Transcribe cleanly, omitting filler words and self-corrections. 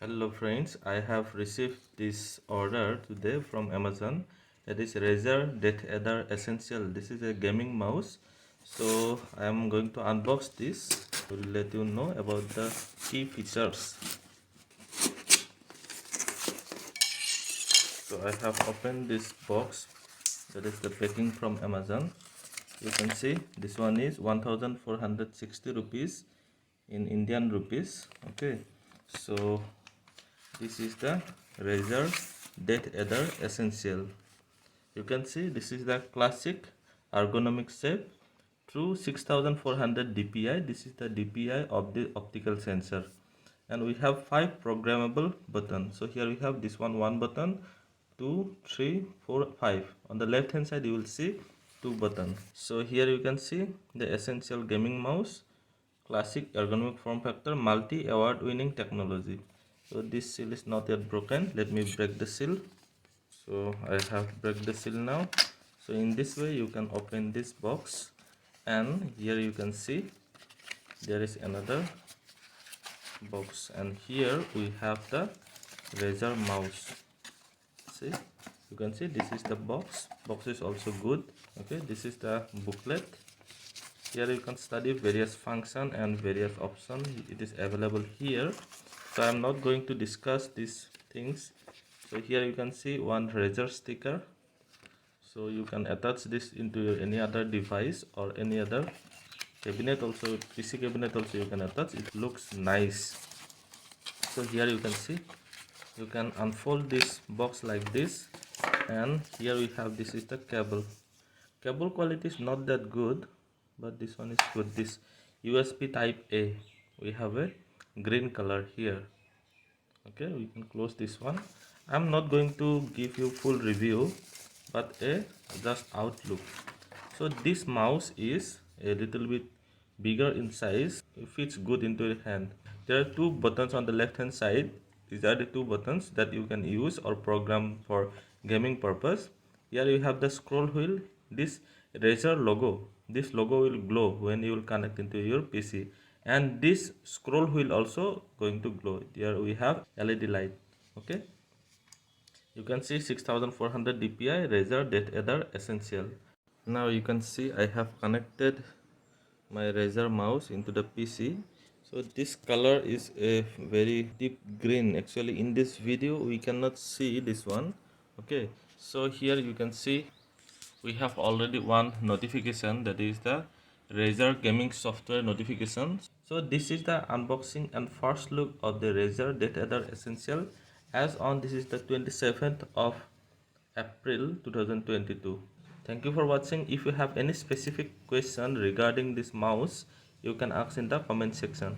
Hello friends, I have received this order today from Amazon. That is Razer Deathadder Essential. This is a gaming mouse. So I am going to unbox this to let you know about the key features. So I have opened this box. That is the packing from Amazon. You can see this one is 1460 rupees in Indian rupees. Okay, so this is the Razer Deathadder Essential. You can see this is the classic ergonomic shape, true 6400 dpi. This is the dpi of the optical sensor, and we have 5 programmable buttons. So here we have this one button, 2, 3, 4, 5. On the left hand side you will see 2 buttons. So here you can see the Essential gaming mouse, classic ergonomic form factor, multi award winning technology. So this seal is not yet broken. Let me break the seal. So I have break the seal now. So in this way you can open this box, and here you can see there is another box, and here we have the Razer mouse. See, you can see this is the box. Box is also good. Okay, this is the booklet. Here you can study various function and various options. It is available here. So I am not going to discuss these things. So here you can see one Razer sticker. So you can attach this into any other device or any other cabinet also, PC cabinet also you can attach. It looks nice. So here you can see, you can unfold this box like this, and here we have, this is the cable quality is not that good, but this one is good. This USB type A, we have a green color here. Okay, we can close this one. I'm not going to give you full review, but a just outlook. So this mouse is a little bit bigger in size. It fits good into your hand. There are 2 buttons on the left hand side. These are the 2 buttons that you can use or program for gaming purpose. Here you have the scroll wheel. This Razer logo, this logo will glow when you will connect into your PC, and this scroll wheel also going to glow. Here we have LED light. Okay, you can see 6400 dpi Razer Deathadder Essential. Now you can see I have connected my Razer mouse into the PC. So this color is a very deep green. Actually in this video we cannot see this one. Okay, so here you can see we have already one notification, that is the Razer gaming software notification. So this is the unboxing and first look of the Razer Deathadder Essential. As on, this is the 27th of April 2022. Thank you for watching. If you have any specific question regarding this mouse, you can ask in the comment section.